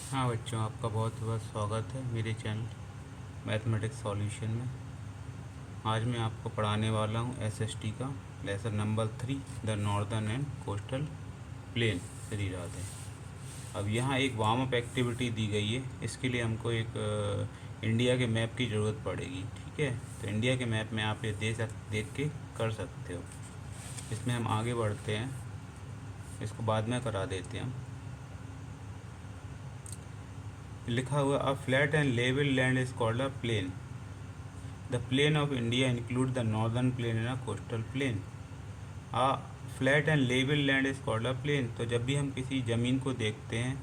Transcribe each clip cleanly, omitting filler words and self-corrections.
हाँ बच्चों, आपका बहुत बहुत स्वागत है मेरे चैनल मैथमेटिक्स सॉल्यूशन में। आज मैं आपको पढ़ाने वाला हूँ एसएसटी का lesson number 3, the northern and coastal plain Shri Radhe. अब यहाँ एक वार्म अप एक्टिविटी दी गई है। इसके लिए हमको एक इंडिया के मैप की ज़रूरत पड़ेगी। ठीक है, तो इंडिया के मैप में आप ये देख के कर सकते हो। इसमें हम आगे बढ़ते हैं, इसको बाद में करा देते हैं हम। लिखा हुआ a flat and level land is called a plain. The plain of India include the northern plain and a coastal plain. A flat and level land is called a plain. तो जब भी हम किसी ज़मीन को देखते हैं,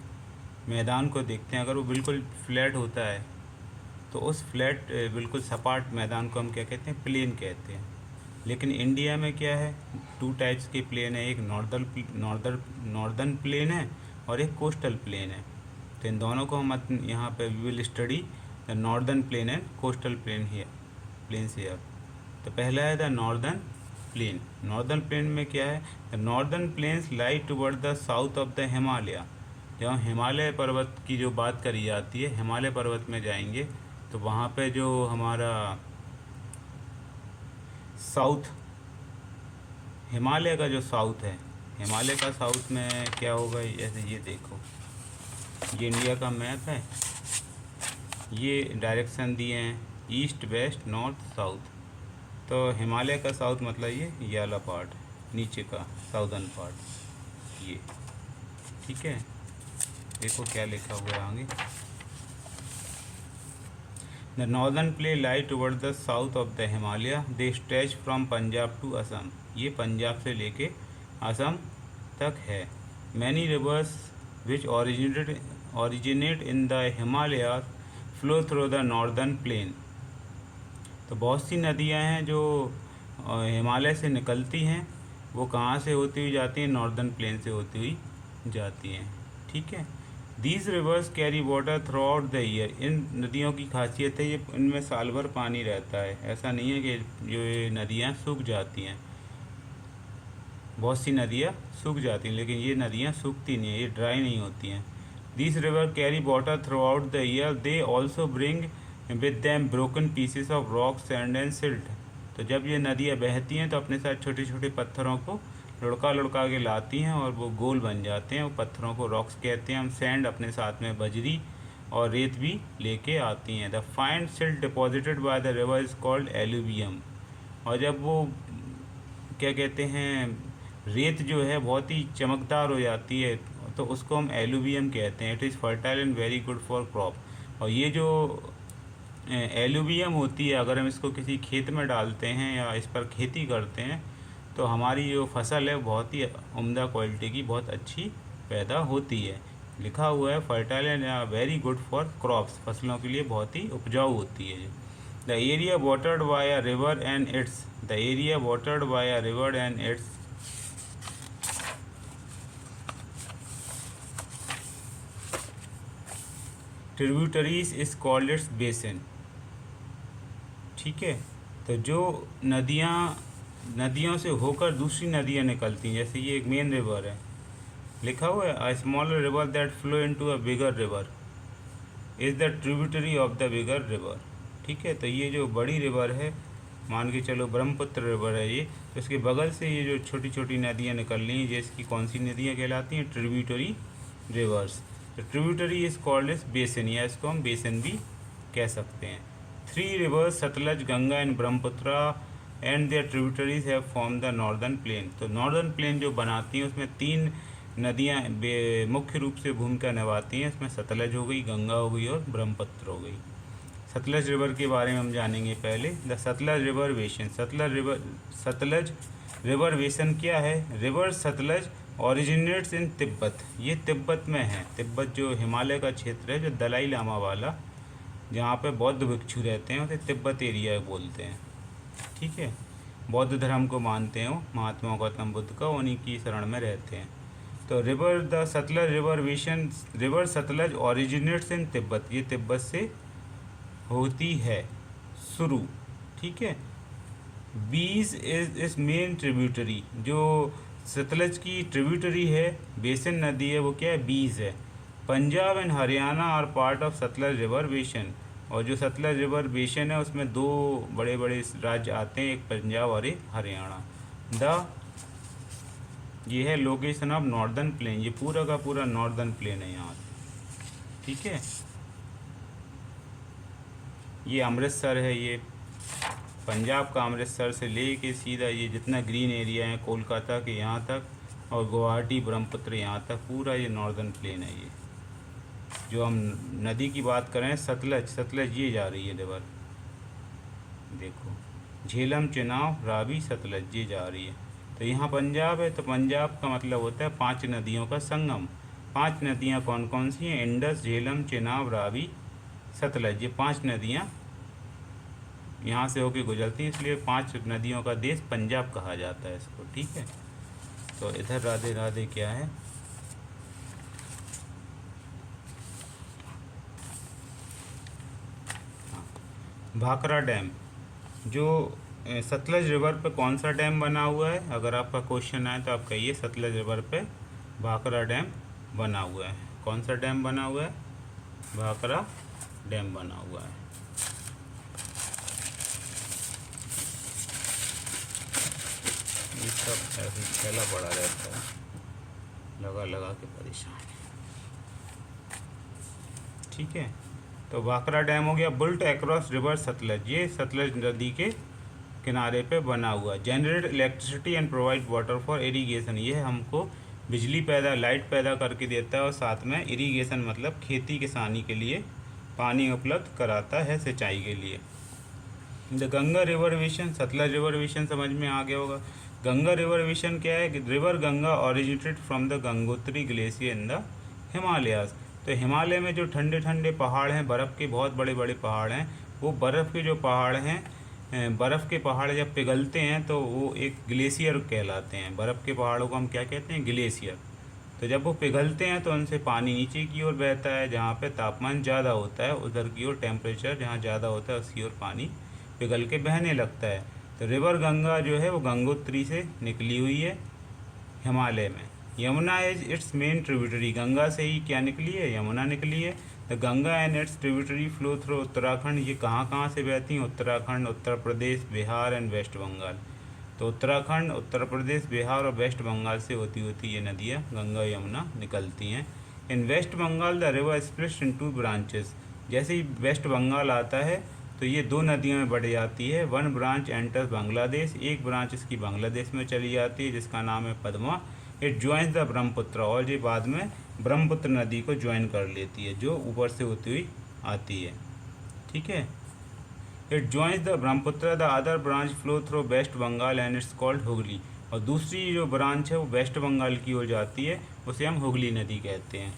मैदान को देखते हैं, अगर वो बिल्कुल फ्लैट होता है तो उस फ्लैट बिल्कुल सपाट मैदान को हम क्या कहते हैं? प्लेन कहते हैं। लेकिन इंडिया में क्या है, टू टाइप्स के प्लेन है। एक नॉर्दर्न प्लेन है और एक कोस्टल प्लेन है। तो इन दोनों को हम यहाँ पे we will study the northern plain and coastal plains here. तो पहला है the northern plain. Northern plain में क्या है? The northern plains lie toward the south of the Himalaya. जब हम हिमालय पर्वत की जो बात करी जाती है, हिमालय पर्वत में जाएंगे तो वहाँ पे जो हमारा साउथ, हिमालय का जो साउथ है, हिमालय का साउथ में क्या होगा? जैसे ये देखो, ये इंडिया का मैप है, ये डायरेक्शन दिए हैं ईस्ट वेस्ट नॉर्थ साउथ। तो हिमालय का साउथ मतलब ये वाला पार्ट, नीचे का साउदर्न पार्ट ये। ठीक है, देखो क्या लिखा हुआ है आगे। The northern plain lie toward the south of the Himalaya. They stretch from Punjab to Assam. ये पंजाब से लेके असम तक है। Many rivers which originate in the Himalayas flow through the northern plain। तो बहुत सी नदियां हैं जो हिमालय से निकलती हैं। वो कहाँ से होती हुई जाती हैं? नॉर्दर्न प्लेन से होती हुई जाती हैं। ठीक है, these rivers carry water throughout the year. इन नदियों की खासियत है, ये इनमें साल भर पानी रहता है। ऐसा नहीं है कि जो ये नदियाँ सूख जाती हैं। बहुत सी नदियाँ सूख जाती हैं, लेकिन ये नदियाँ सूखती नहीं है, ये ड्राई नहीं होती हैं। These rivers carry water throughout the year. They also bring with them broken pieces of rock, sand and silt। तो जब ये नदियाँ बहती हैं तो अपने साथ छोटे छोटे पत्थरों को लुढ़का लुढ़का के लाती हैं और वो गोल बन जाते हैं। वो पत्थरों को रॉक्स कहते हैं हम। सैंड अपने साथ में बजरी और रेत भी लेके आती हैं। The fine silt deposited by the river is called alluvium. और जब वो क्या कहते हैं, रेत जो है बहुत ही चमकदार हो जाती है तो उसको हम एलुवियम कहते हैं। It is fertile and very good for crop. और ये जो एलुवियम होती है, अगर हम इसको किसी खेत में डालते हैं या इस पर खेती करते हैं तो हमारी जो फसल है बहुत ही उम्दा क्वालिटी की, बहुत अच्छी पैदा होती है। लिखा हुआ है fertile and very good for crops, फसलों के लिए बहुत ही उपजाऊ होती है। The area watered by a river and its the area watered by a river and its tributaries is called its basin. ठीक है, तो जो नदियों से होकर दूसरी नदियाँ निकलती हैं, जैसे ये एक मेन रिवर है, लिखा हुआ है a smaller river that flow into a bigger river is the tributary of the bigger river. ठीक है, तो ये जो बड़ी रिवर है, मान के चलो ब्रह्मपुत्र रिवर है ये, तो इसके बगल से ये जो छोटी छोटी नदियाँ निकल रही हैं, जैसे कौन सी नदियाँ कहलाती हैं? Tributary rivers. तो tributary is called as basin, या इसको हम बेसिन भी कह सकते हैं। 3 rivers Sutlej, Ganga and Brahmaputra and their tributaries have form the northern plain. तो नॉर्दर्न प्लेन जो बनाती हैं उसमें 3 नदियाँ मुख्य रूप से भूमिका निभाती हैं। इसमें सतलज हो गई, गंगा हो गई और ब्रह्मपुत्र हो गई। सतलज रिवर के बारे में हम जानेंगे पहले। The Sutlej river basin. Sutlej river basin क्या है? रिवर सतलज ओरिजिनेट्स इन तिब्बत। ये तिब्बत में है। तिब्बत जो हिमालय का क्षेत्र है, जो दलाई लामा वाला, जहाँ पे बौद्ध भिक्षु रहते हैं, उसे तिब्बत एरिया बोलते हैं। ठीक है, बौद्ध धर्म को मानते हैं वो, महात्मा गौतम बुद्ध का, उन्हीं की शरण में रहते हैं। तो the Sutlej river basin, river Sutlej originates इन तिब्बत। ये तिब्बत से होती है शुरू। ठीक है, बीज इज मेन ट्रिब्यूटरी। जो सतलज की ट्रिब्यूटरी है, बेसिन नदी है, वो क्या है? बीज है। Punjab and Haryana are part of Sutlej river basin. और जो सतलज रिवर बेसिन है उसमें दो बड़े बड़े राज्य आते हैं, एक पंजाब और एक हरियाणा। ये है लोकेशन ऑफ नॉर्दर्न प्लेन, ये पूरा का पूरा नॉर्दर्न प्लेन है यहाँ, ठीक है। ये अमृतसर है, ये पंजाब का अमृतसर से लेके सीधा ये जितना ग्रीन एरिया है कोलकाता के यहाँ तक, और गुवाहाटी ब्रह्मपुत्र यहाँ तक, पूरा ये नॉर्दर्न प्लेन है। ये जो हम नदी की बात कर रहे हैं सतलज ये जा रही है रिवर, देखो झेलम चेनाब रावी सतलज ये जा रही है। तो यहाँ पंजाब है, तो पंजाब का मतलब होता है 5 नदियों का संगम। 5 नदियाँ कौन कौन सी हैं? इंडस, झेलम, चेनाब, रावी, सतलज, ये 5 नदियाँ यहाँ से होके गुजरती हैं, इसलिए 5 नदियों का देश पंजाब कहा जाता है इसको, ठीक है। तो इधर राधे राधे क्या है, भाखड़ा डैम, जो सतलज रिवर पे कौन सा डैम बना हुआ है? अगर आपका क्वेश्चन आए तो आप कहिए सतलज रिवर पे भाखड़ा डैम बना हुआ है। कौन सा डैम बना हुआ है? भाखड़ा डैम बना हुआ है। ये सब ऐसे फैला पड़ा रहता है, लगा लगा के परेशान, ठीक है। तो भाखड़ा डैम हो गया। बुल्ट अक्रॉस रिवर सतलज, ये सतलज नदी के किनारे पे बना हुआ। Generate electricity and provide water for irrigation, ये हमको बिजली लाइट पैदा करके देता है, और साथ में इरीगेशन मतलब खेती किसानी के लिए पानी उपलब्ध कराता है सिंचाई के लिए। The Ganga river basin, Sutlej river basin समझ में आ गया होगा। गंगा रिवर बेसिन क्या है? River Ganga originated from the Gangotri glacier in the Himalayas. तो हिमालय में जो ठंडे ठंडे पहाड़ हैं, बर्फ़ के बहुत बड़े बड़े पहाड़ हैं, वो बर्फ़ के जो पहाड़ हैं, बर्फ़ के पहाड़ जब पिघलते हैं तो वो एक ग्लेशियर कहलाते हैं। बर्फ़ के पहाड़ों को हम क्या कहते हैं? ग्लेशियर। तो जब वो पिघलते हैं तो उनसे पानी नीचे की ओर बहता है, जहाँ पे तापमान ज़्यादा होता है उधर की ओर टेम्परेचर जहाँ ज़्यादा होता है उसकी ओर पानी पिघल के बहने लगता है। तो रिवर गंगा जो है वो गंगोत्री से निकली हुई है हिमालय में। Yamuna is it's main tributary, Ganga से ही क्या निकली है? यमुना निकली है। The Ganga and it's tributary flow through Uttarakhand, ये कहाँ कहाँ से बहती हैं? उत्तराखंड, उत्तर प्रदेश, बिहार एंड वेस्ट बंगाल। तो उत्तराखंड, उत्तर प्रदेश, बिहार और वेस्ट बंगाल से होती होती ये नदियाँ गंगा यमुना निकलती हैं। In West Bengal the river splits in 2 branches, जैसे ही वेस्ट बंगाल आता है तो ये 2 नदियों में बढ़ जाती है। 1 ब्रांच एंटर्स बांग्लादेश, एक ब्रांच इसकी बांग्लादेश में चली जाती है जिसका नाम है Padma. It joins the Brahmaputra, और ये बाद में ब्रह्मपुत्र नदी को ज्वाइन कर लेती है जो ऊपर से होती हुई आती है, ठीक है। It joins the Brahmaputra, the other branch flow through West Bengal and it's called Hooghly, और दूसरी जो ब्रांच है वो वेस्ट बंगाल की ओर जाती है, उसे हम हुगली नदी कहते हैं।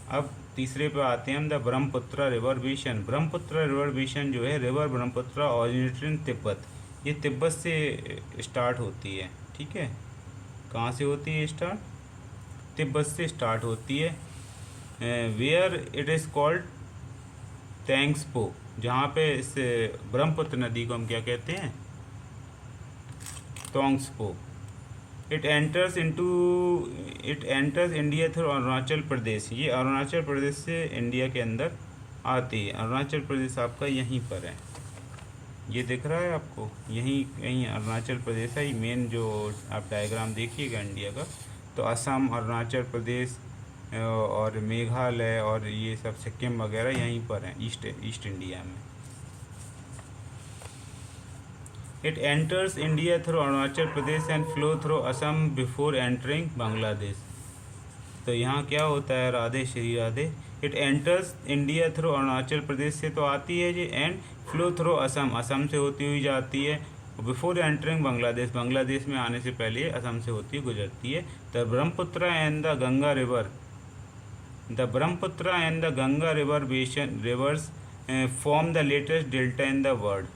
अब तीसरे पे आते हैं हम, the Brahmaputra river basin. Brahmaputra river basin जो है, river Brahmaputra originated in Tibet, ये तिब्बत से स्टार्ट होती है, ठीक है। कहाँ से होती है स्टार्ट? तिब्बत से स्टार्ट होती है। वेयर इट इज़ कॉल्ड तेंग्सपो, जहाँ पे इस ब्रह्मपुत्र नदी को हम क्या कहते हैं? Tsangpo. It enters India through Arunachal Pradesh, ये अरुणाचल प्रदेश से इंडिया के अंदर आती है। अरुणाचल प्रदेश आपका यहीं पर है, ये दिख रहा है आपको, यहीं कहीं अरुणाचल प्रदेश है। ये मेन जो आप डायग्राम देखिएगा इंडिया का, तो असम, अरुणाचल प्रदेश और मेघालय और ये सब सिक्किम वगैरह यहीं पर हैं ईस्ट इंडिया में। It enters India through Arunachal Pradesh and flow through Assam before entering Bangladesh. तो यहाँ क्या होता है? Radhe Shri Radhe. It enters India through Arunachal Pradesh से तो आती है जी, and flow through Assam, Assam से होती हुई जाती है। बिफोर एंटरिंग बांग्लादेश, बांग्लादेश में आने से पहले असम से होती गुजरती है। The Brahmaputra and the Ganga river, the Brahmaputra and the Ganga river basin reverse form the latest delta in the world,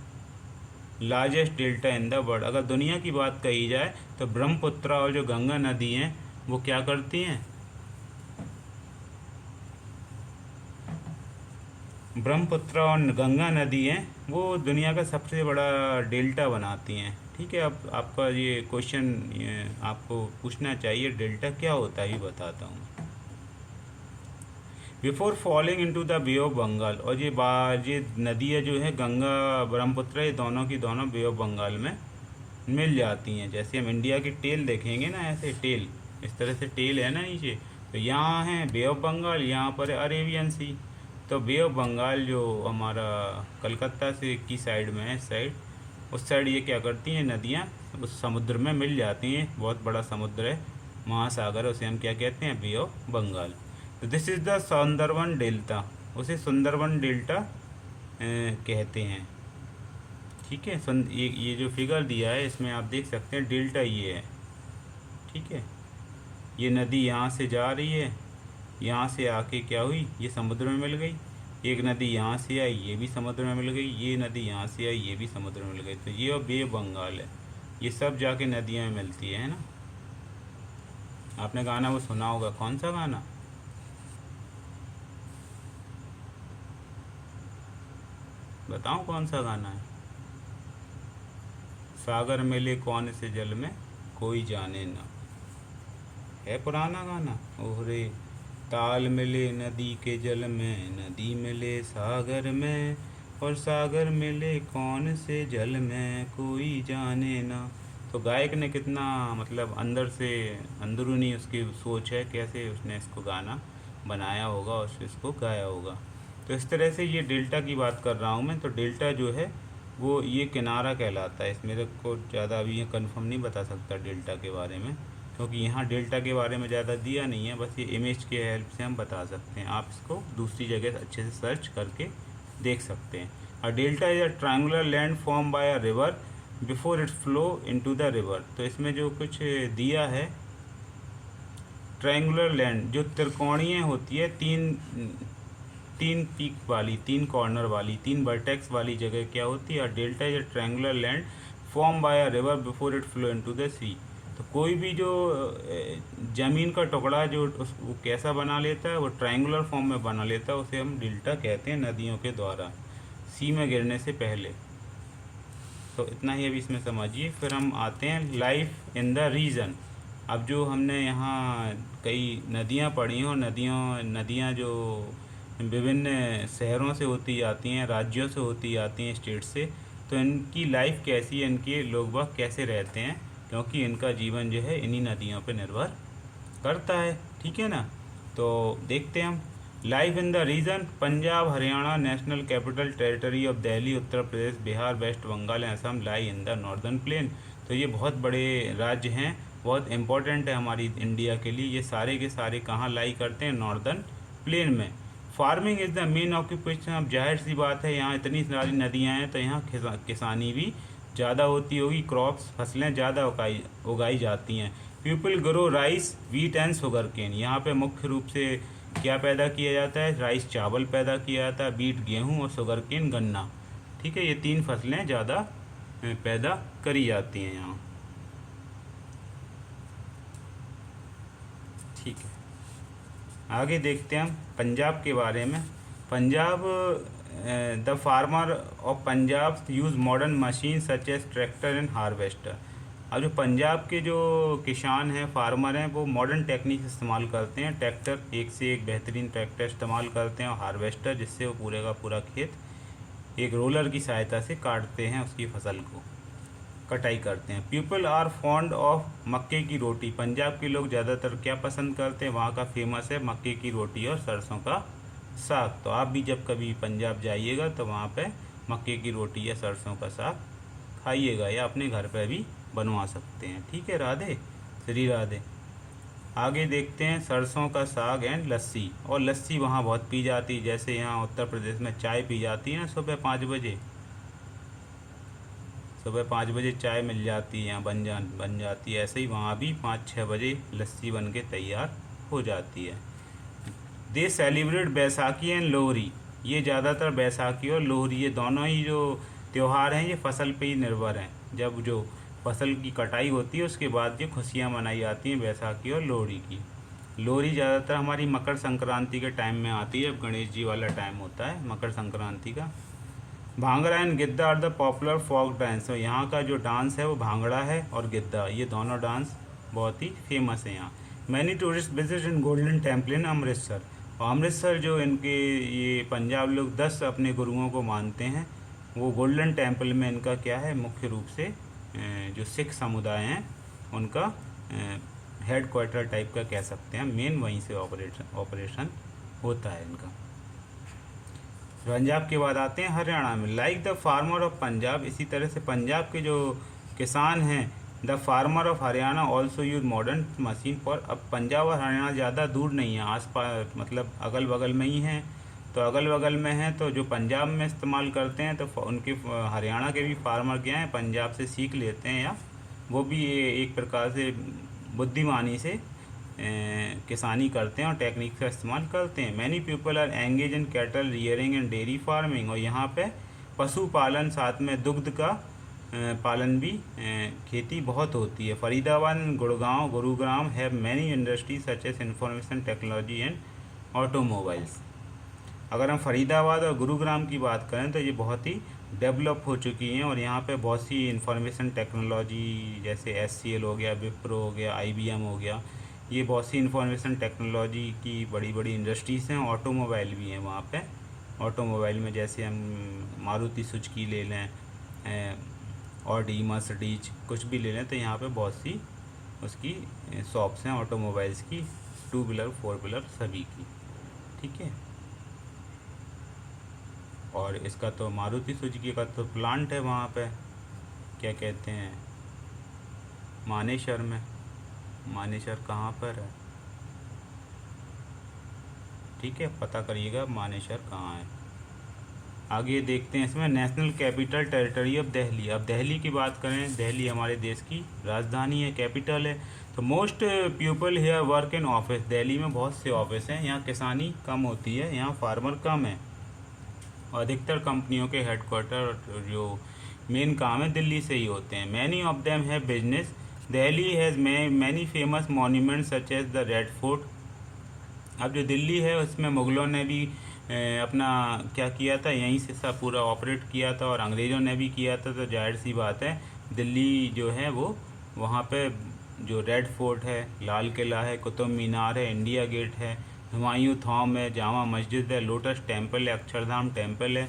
largest delta in the world. अगर दुनिया की बात कही जाए तो ब्रह्मपुत्र और जो गंगा नदी हैं वो क्या करती हैं? ब्रह्मपुत्र और गंगा नदी हैं वो दुनिया का सबसे बड़ा डेल्टा बनाती हैं, ठीक है। अब आपका ये क्वेश्चन आपको पूछना चाहिए डेल्टा क्या होता है, ये बताता हूँ। Before falling into the Bay of Bengal. और ये नदियाँ जो है गंगा ब्रह्मपुत्र, ये दोनों की दोनों बे ऑफ बंगाल में मिल जाती हैं। जैसे हम इंडिया की टेल देखेंगे ना, ऐसे टेल, इस तरह से टेल है ना नीचे, तो यहाँ है बे ऑफ बंगाल, यहाँ पर है अरेबियन सी। तो बे ऑफ बंगाल जो हमारा कलकत्ता से की साइड में है, इस साइड, उस साइड ये क्या करती हैं, नदियाँ उस समुद्र में मिल जाती हैं। बहुत बड़ा समुद्र है, महासागर है, उसे हम क्या कहते हैं, बे ऑफ बंगाल। तो this is the Sundarban delta, उसे सुंदरवन डेल्टा कहते हैं। ठीक है, ये जो फिगर दिया है इसमें आप देख सकते हैं डेल्टा ये है। ठीक है, ये नदी यहाँ से जा रही है, यहाँ से आके क्या हुई, ये समुद्र में मिल गई। एक नदी यहाँ से आई, ये भी समुद्र में मिल गई। ये नदी यहाँ से आई, ये भी समुद्र में मिल गई। तो ये बे बंगाल है, ये सब जाके नदियों में मिलती है ना। आपने गाना वो सुना होगा, कौन सा गाना, बताऊं कौन सा गाना है। सागर मिले कौन से जल में, कोई जाने ना, है पुराना गाना। ओहरे ताल मिले नदी के जल में, नदी मिले सागर में, और सागर मिले कौन से जल में, कोई जाने ना। तो गायक ने कितना मतलब अंदर से अंदरूनी उसकी सोच है, कैसे उसने इसको गाना बनाया होगा और इसको गाया होगा। तो इस तरह से ये डेल्टा की बात कर रहा हूँ मैं। तो डेल्टा जो है वो ये किनारा कहलाता है। इस मेरे को ज़्यादा अभी ये कंफर्म नहीं बता सकता डेल्टा के बारे में, क्योंकि यहाँ डेल्टा के बारे में ज़्यादा दिया नहीं है, बस ये इमेज के हेल्प से हम बता सकते हैं। आप इसको दूसरी जगह अच्छे से सर्च करके देख सकते हैं। A delta is a triangular land form by a river before it flow into the river. तो इसमें जो कुछ दिया है, ट्रायंगुलर लैंड जो त्रिकोणीय होती है, तीन पीक वाली, तीन कॉर्नर वाली, तीन वर्टेक्स वाली जगह क्या होती है, delta is a triangular land form by a river before it flow into the sea. तो कोई भी जो ज़मीन का टुकड़ा जो वो कैसा बना लेता है, वो ट्रायंगुलर फॉर्म में बना लेता है, उसे हम डेल्टा कहते हैं, नदियों के द्वारा सी में गिरने से पहले। तो इतना ही अभी इसमें समझिए। फिर हम आते हैं लाइफ इन द रीजन। अब जो हमने यहाँ कई नदियाँ पढ़ी हैं, और नदियाँ जो विभिन्न शहरों से होती जाती हैं, राज्यों से होती जाती हैं, स्टेट से, तो इनकी लाइफ कैसी है, इनके लोग बाग कैसे रहते हैं, क्योंकि इनका जीवन जो है इन्हीं नदियों पर निर्भर करता है। ठीक है ना। तो देखते हैं हम life in the region. Punjab, Haryana, National Capital Territory of Delhi, Uttar Pradesh, Bihar, West Bengal and Assam lie in the northern plain. तो ये बहुत बड़े राज्य हैं, बहुत इंपॉर्टेंट है हमारी इंडिया के लिए। ये सारे के सारे कहाँ लाई करते हैं, नॉर्दर्न प्लेन में। Farming is the main occupation. अब जाहिर सी बात है, यहाँ इतनी सारी नदियाँ हैं तो यहाँ किसानी भी ज़्यादा होती होगी, क्रॉप्स, फसलें ज़्यादा उगाई जाती हैं। People grow rice, wheat and sugar cane. यहाँ पे मुख्य रूप से क्या पैदा किया जाता है, राइस चावल पैदा किया जाता है, बीट गेहूँ, और शुगर केन गन्ना। ठीक है, ये तीन फसलें ज़्यादा पैदा करी जाती हैं यहाँ। ठीक है, आगे देखते हैं हम पंजाब के बारे में। Punjab, the farmer of Punjab use modern machine such as tractor and harvester. अब जो पंजाब के जो किसान हैं, फार्मर हैं, वो मॉडर्न टेक्निक इस्तेमाल करते हैं। ट्रैक्टर, एक से एक बेहतरीन ट्रैक्टर इस्तेमाल करते हैं, और हार्वेस्टर, जिससे वो पूरे का पूरा खेत एक रोलर की सहायता से काटते हैं, उसकी फसल को कटाई करते हैं। पीपल आर फॉन्ड ऑफ मक्के की रोटी। पंजाब के लोग ज़्यादातर क्या पसंद करते हैं, वहाँ का फेमस है मक्के की रोटी और सरसों का साग। तो आप भी जब कभी पंजाब जाइएगा तो वहाँ पे मक्के की रोटी या सरसों का साग खाइएगा, या अपने घर पे भी बनवा सकते हैं। ठीक है, राधे श्री राधे। आगे देखते हैं सरसों का साग एंड लस्सी। और लस्सी वहाँ बहुत पी जाती है, जैसे यहाँ उत्तर प्रदेश में चाय पी जाती है ना, सुबह 5 बजे, सुबह 5 बजे चाय मिल जाती है, यहाँ बन जाती है। ऐसे ही वहाँ भी 5-6 बजे लस्सी बन के तैयार हो जाती है। दे सेलिब्रेट बैसाखी एंड लोहरी। ये ज़्यादातर बैसाखी और लोहरी, ये दोनों ही जो त्यौहार हैं, ये फसल पे ही निर्भर हैं। जब जो फसल की कटाई होती है उसके बाद ये खुशियाँ मनाई जाती हैं, बैसाखी और लोहड़ी की। लोहरी ज़्यादातर हमारी मकर संक्रांति के टाइम में आती है, जब गणेश जी वाला टाइम होता है मकर संक्रांति का। Bhangra and giddha are the popular folk dance. यहाँ का जो डांस है वो भांगड़ा है और गिद्दा, ये दोनों डांस बहुत ही फेमस है यहाँ। Many tourist visit in golden temple in Amritsar. और अमृतसर जो इनके ये पंजाब लोग 10 अपने गुरुओं को मानते हैं, वो गोल्डन टेम्पल में इनका क्या है, मुख्य रूप से जो सिख समुदाय हैं उनका हेड क्वार्टर टाइप का कह सकते हैं, मेन वहीं से ऑपरेशन होता है इनका। पंजाब के बाद आते हैं हरियाणा में। Like the farmer of Punjab, इसी तरह से पंजाब के जो किसान हैं, the farmer of Haryana also use modern machine for. अब पंजाब और हरियाणा ज़्यादा दूर नहीं है, आस पास मतलब अगल बगल में ही हैं, तो अगल बगल में हैं, तो जो पंजाब में इस्तेमाल करते हैं तो उनके हरियाणा के भी फार्मर क्या हैं, पंजाब से सीख लेते हैं, या वो भी एक प्रकार से बुद्धिमानी से किसानी करते हैं और टेक्निक का इस्तेमाल करते हैं। Many people are engage in cattle rearing and dairy farming, और यहाँ पे पशुपालन साथ में दुग्ध का पालन भी, खेती बहुत होती है। Faridabad, Gurgaon, Gurugram have many industries such as information technology and automobiles. अगर हम फरीदाबाद और गुरुग्राम की बात करें तो ये बहुत ही डेवलप हो चुकी हैं, और यहाँ पे बहुत सी इंफॉर्मेशन टेक्नोलॉजी जैसे SCL हो गया, विप्रो हो गया, IBM हो गया, ये बहुत सी इंफॉर्मेशन टेक्नोलॉजी की बड़ी बड़ी इंडस्ट्रीज़ हैं। ऑटोमोबाइल भी हैं वहाँ पे। ऑटोमोबाइल में जैसे हम मारुति सुजुकी ले लें, ऑडी, मर्सिडीज, कुछ भी ले लें, तो यहाँ पे बहुत सी उसकी शॉप्स हैं ऑटोमोबाइल्स की, 2 व्हीलर 4 व्हीलर सभी की, ठीक है। और इसका तो मारुति सुजुकी का तो प्लांट है वहाँ पे, क्या कहते हैं, मानेसर में। मानेसर कहाँ पर है, ठीक है, पता करिएगा मानेसर कहाँ है। आगे देखते हैं इसमें national Capital Territory of Delhi. अब दिल्ली की बात करें, दिल्ली हमारे देश की राजधानी है, कैपिटल है। तो most people here work in office, Delhi में बहुत से ऑफिस हैं, यहाँ किसानी कम होती है, यहाँ फार्मर कम है। और अधिकतर कंपनियों के हेडक्वार्टर जो मेन काम है दिल्ली से ही होते हैं। Many of them have business. Delhi has many famous monuments such as the Red Fort. अब जो दिल्ली है उसमें मुग़लों ने भी अपना क्या किया था, यहीं से सब पूरा ऑपरेट किया था, और अंग्रेज़ों ने भी किया था, तो जाहिर सी बात है दिल्ली जो है वो वहाँ पे जो रेड फोर्ट है, लाल किला है, कुतुब मीनार है, इंडिया गेट है, हुमायूं थॉम है, जामा मस्जिद है, लोटस टेम्पल है, अक्षरधाम टेम्पल है,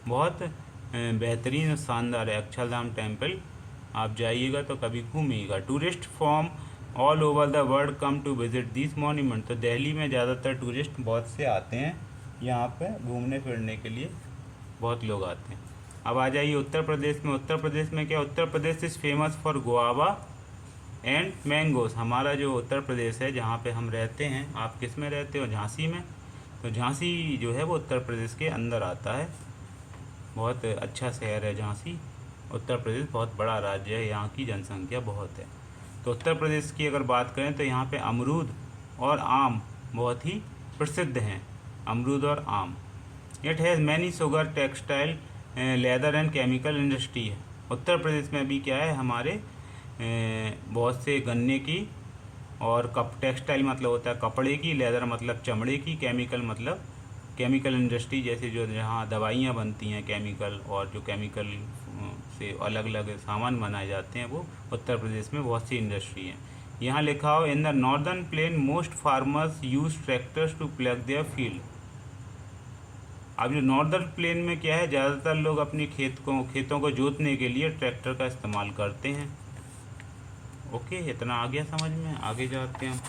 बहुत बेहतरीन और शानदार है अक्षरधाम टेम्पल। आप जाइएगा तो कभी घूमिएगा। Tourist from all over the world come to visit this monument. तो दिल्ली में ज़्यादातर टूरिस्ट बहुत से आते हैं, यहाँ पे घूमने फिरने के लिए बहुत लोग आते हैं। अब आ जाइए उत्तर प्रदेश में। उत्तर प्रदेश में क्या, Uttar Pradesh is famous for guava and mangoes. हमारा जो उत्तर प्रदेश है जहाँ पे हम रहते हैं, आप किस में रहते हो, झांसी में, तो झांसी जो है वो उत्तर प्रदेश के अंदर आता है। बहुत अच्छा शहर है झांसी। उत्तर प्रदेश बहुत बड़ा राज्य है, यहाँ की जनसंख्या बहुत है। तो उत्तर प्रदेश की अगर बात करें तो यहाँ पे अमरूद और आम बहुत ही प्रसिद्ध हैं, अमरूद और आम। It has many sugar, textile, leather and chemical industry है। उत्तर प्रदेश में भी क्या है, हमारे बहुत से गन्ने की और टेक्सटाइल मतलब होता है कपड़े की, लेदर मतलब चमड़े की, केमिकल मतलब केमिकल इंडस्ट्री, जैसे जो जहाँ दवाइयाँ बनती हैं केमिकल, और जो केमिकल से अलग अलग सामान बनाए जाते हैं, वो उत्तर प्रदेश में बहुत सी इंडस्ट्री हैं। यहाँ लिखा हो in the northern plain most farmers use tractors to plough their field. अब जो नॉर्दर्न प्लेन में क्या है, ज़्यादातर लोग अपनी खेतों को जोतने के लिए ट्रैक्टर का इस्तेमाल करते हैं। ओके, इतना आ गया समझ में। आगे जाते हैं।